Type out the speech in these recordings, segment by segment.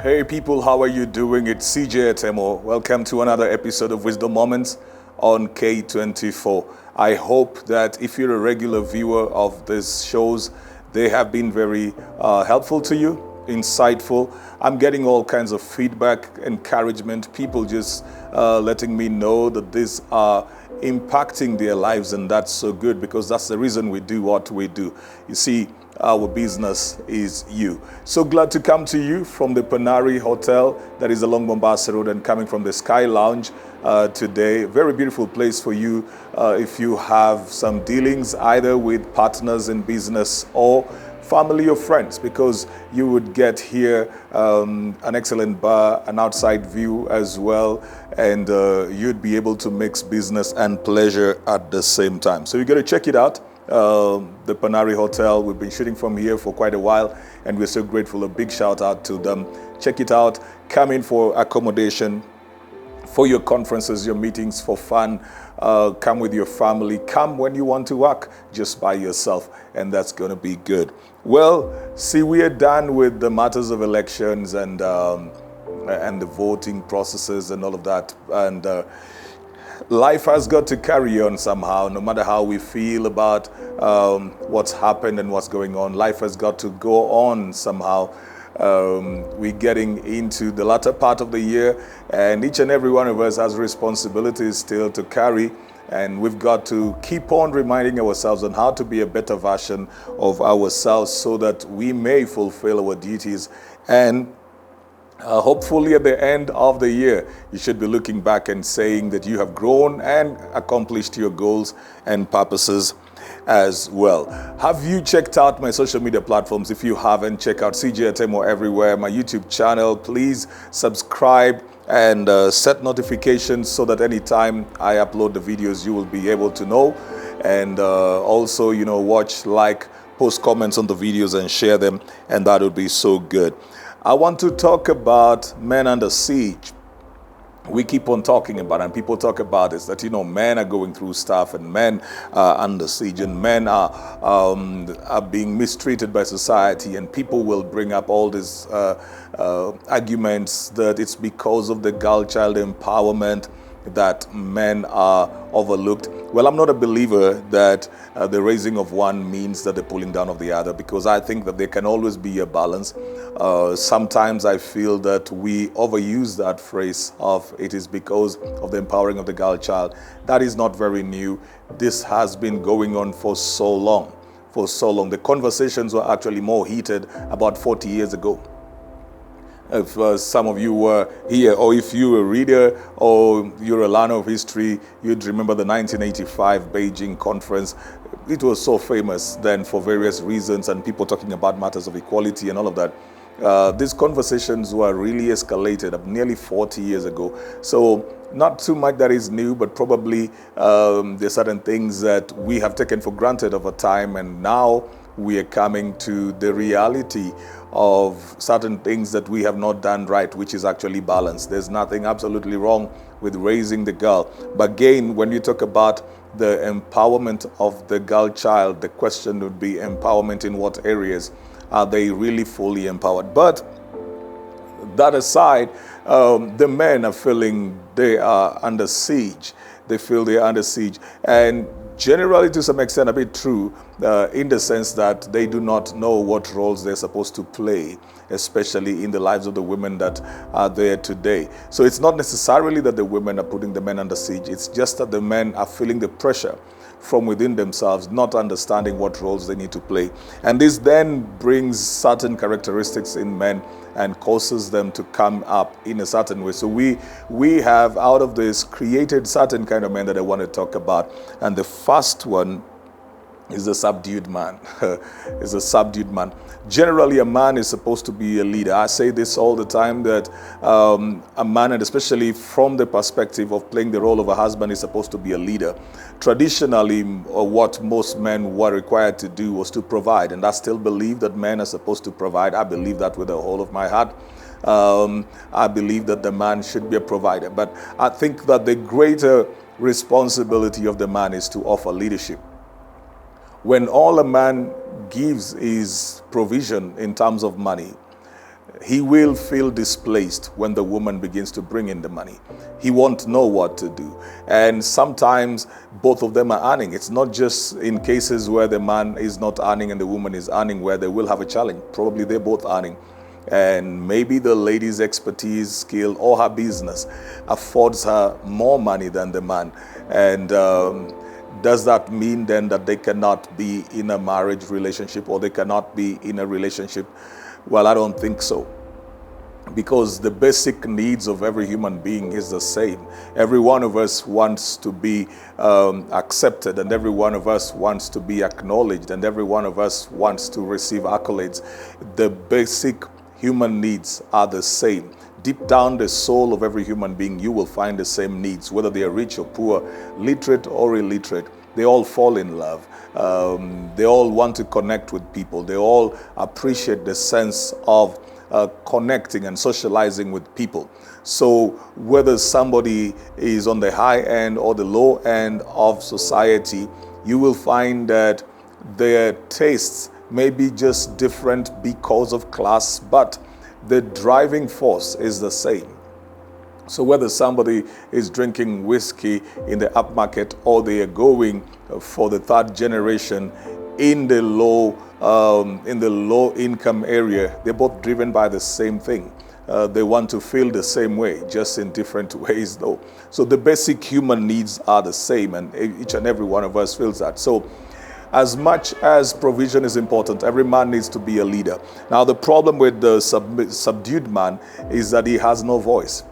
Hey people, how are you doing? It's Seige Atemo. Welcome to another episode of Wisdom Moments on K24. I hope that if you're a regular viewer of these shows, they have been very helpful to you, insightful. I'm getting all kinds of feedback, encouragement, people just letting me know that these are impacting their lives, and that's so good because that's the reason we do what we do. You see, our business is you. So glad to come to you from the Panari Hotel that is along Mombasa Road and coming from the Sky Lounge today. Very beautiful place for you if you have some dealings either with partners in business or family or friends, because you would get here an excellent bar, an outside view as well, and you'd be able to mix business and pleasure at the same time. So you got to check it out. The Panari Hotel. We've been shooting from here for quite a while, and we're so grateful. A big shout out to them. Check it out. Come in for accommodation, for your conferences, your meetings, for fun. Come with your family. Come when you want to work just by yourself, and that's going to be good. Well, see, we are done with the matters of elections and the voting processes and all of that, and life has got to carry on somehow, no matter how we feel about what's happened and what's going on. Life has got to go on somehow. We're getting into the latter part of the year, and each and every one of us has responsibilities still to carry. And we've got to keep on reminding ourselves on how to be a better version of ourselves so that we may fulfill our duties. And hopefully at the end of the year, you should be looking back and saying that you have grown and accomplished your goals and purposes as well. Have you checked out my social media platforms? If you haven't, check out CJ Atemo everywhere. My YouTube channel, please subscribe and set notifications so that anytime I upload the videos, you will be able to know. And also, watch, like, post comments on the videos and share them, and that would be so good. I want to talk about men under siege. We keep on talking about it, and people talk about this, that, men are going through stuff, and men are under siege, and men are being mistreated by society, and people will bring up all these arguments that it's because of the girl child empowerment that men are overlooked. Well, I'm not a believer that the raising of one means that the pulling down of the other, because I think that there can always be a balance. Sometimes I feel that we overuse that phrase of it is because of the empowering of the girl child. That is not very new. This has been going on for so long. The conversations were actually more heated about 40 years ago. If some of you were here, or if you're a reader or you're a learner of history, you'd remember the 1985 Beijing conference. It was so famous then for various reasons, and people talking about matters of equality and all of that. These conversations were really escalated nearly 40 years ago. So not too much that is new, but probably there are certain things that we have taken for granted over time, and now we are coming to the reality of certain things that we have not done right, which is actually balance. There's nothing absolutely wrong with raising the girl. But again, when you talk about the empowerment of the girl child, the question would be empowerment in what areas? Are they really fully empowered? But that aside, the men are feeling they are under siege. They feel they are under siege. And generally, to some extent, a bit true, in the sense that they do not know what roles they're supposed to play, especially in the lives of the women that are there today. So it's not necessarily that the women are putting the men under siege. It's just that the men are feeling the pressure from within themselves, not understanding what roles they need to play. And this then brings certain characteristics in men and causes them to come up in a certain way. So we have, out of this, created certain kind of men that I want to talk about. And the first one is a subdued man. Is a subdued man. Generally, a man is supposed to be a leader. I say this all the time, that a man, and especially from the perspective of playing the role of a husband, is supposed to be a leader. Traditionally, what most men were required to do was to provide, and I still believe that men are supposed to provide. I believe that with the whole of my heart. I believe that the man should be a provider, but I think that the greater responsibility of the man is to offer leadership. When all a man gives is provision in terms of money, he will feel displaced when the woman begins to bring in the money. He won't know what to do. And sometimes both of them are earning. It's not just in cases where the man is not earning and the woman is earning where they will have a challenge. Probably they're both earning. And maybe the lady's expertise, skill, or her business affords her more money than the man. And does that mean then that they cannot be in a marriage relationship or they cannot be in a relationship? Well, I don't think so. Because the basic needs of every human being is the same. Every one of us wants to be accepted, and every one of us wants to be acknowledged, and every one of us wants to receive accolades. The basic human needs are the same. Deep down the soul of every human being, you will find the same needs, whether they are rich or poor, literate or illiterate. They all fall in love. They all want to connect with people. They all appreciate the sense of connecting and socializing with people. So whether somebody is on the high end or the low end of society, you will find that their tastes may be just different because of class, but the driving force is the same. So whether somebody is drinking whiskey in the upmarket or they are going for the third generation in the low income area, they're both driven by the same thing. They want to feel the same way, just in different ways though. So the basic human needs are the same, and each and every one of us feels that. So as much as provision is important, every man needs to be a leader. Now the problem with the subdued man is that he has no voice.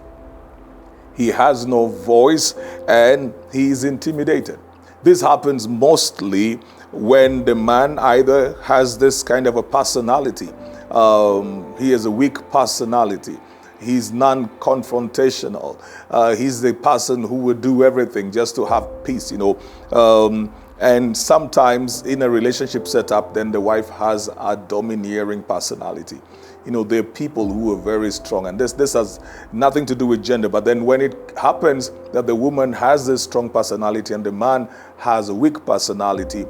He has no voice and he is intimidated. This happens mostly when the man either has this kind of a personality. He has a weak personality. He's non-confrontational. He's the person who would do everything just to have peace, and sometimes in a relationship setup, then the wife has a domineering personality. There are people who are very strong, and this has nothing to do with gender. But then when it happens that the woman has this strong personality and the man has a weak personality,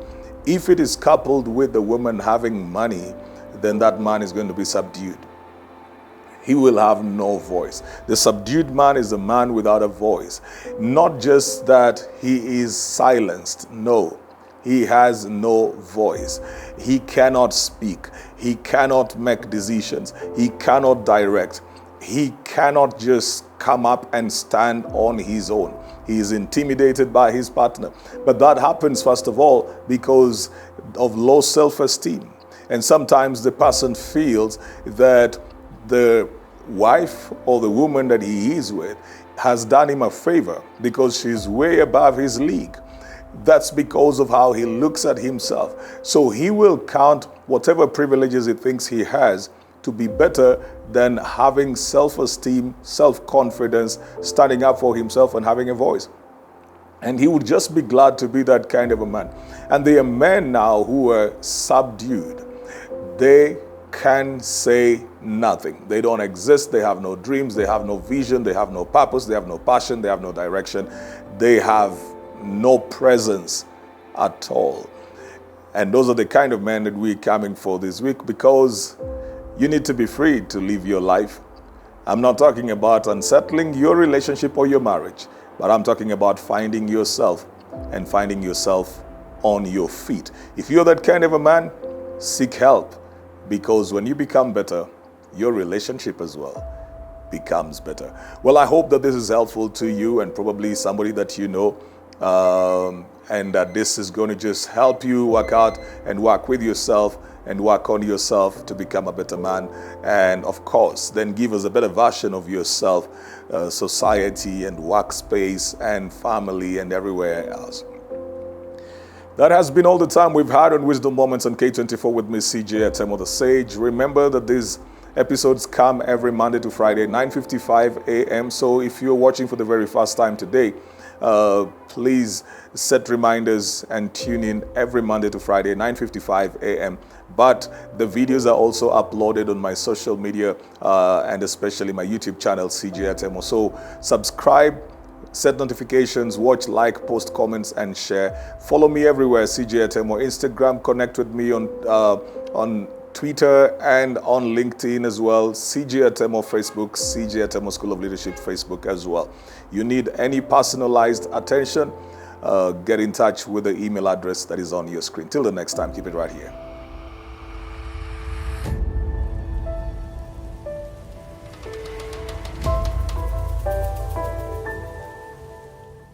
if it is coupled with the woman having money, then that man is going to be subdued. He will have no voice. The subdued man is a man without a voice. Not just that he is silenced. No, he has no voice. He cannot speak. He cannot make decisions. He cannot direct. He cannot just come up and stand on his own. He is intimidated by his partner. But that happens, first of all, because of low self-esteem. And sometimes the person feels that the wife or the woman that he is with has done him a favor because she's way above his league. That's because of how he looks at himself. So he will count whatever privileges he thinks he has to be better than having self-esteem, self-confidence, standing up for himself and having a voice. And he would just be glad to be that kind of a man. And there are men now who are subdued. They can say nothing. They don't exist. They have no dreams. They have no vision. They have no purpose. They have no passion. They have no direction. They have no presence at all. And those are the kind of men that we're coming for this week, because you need to be free to live your life. I'm not talking about unsettling your relationship or your marriage, but I'm talking about finding yourself and finding yourself on your feet. If you're that kind of a man, seek help, because when you become better, your relationship as well becomes better. Well, I hope that this is helpful to you and probably somebody that you know, and that this is going to just help you work out and work with yourself and work on yourself to become a better man. And of course, then give us a better version of yourself, society and workspace and family and everywhere else. That has been all the time we've had on Wisdom Moments on K24 with Miss Seige, Atemo the Sage. Remember that these episodes come every Monday to Friday, 9:55 a.m. So if you're watching for the very first time today, please set reminders and tune in every Monday to Friday, 9:55 a.m. But the videos are also uploaded on my social media and especially my YouTube channel, Seige Atemo. So subscribe, set notifications, watch, like, post comments, and share. Follow me everywhere, Seige Atemo, Instagram. Connect with me on Twitter and on LinkedIn as well. Seige Atemo Facebook, Seige Atemo School of Leadership Facebook as well. You need any personalized attention, get in touch with the email address that is on your screen. Till the next time, keep it right here.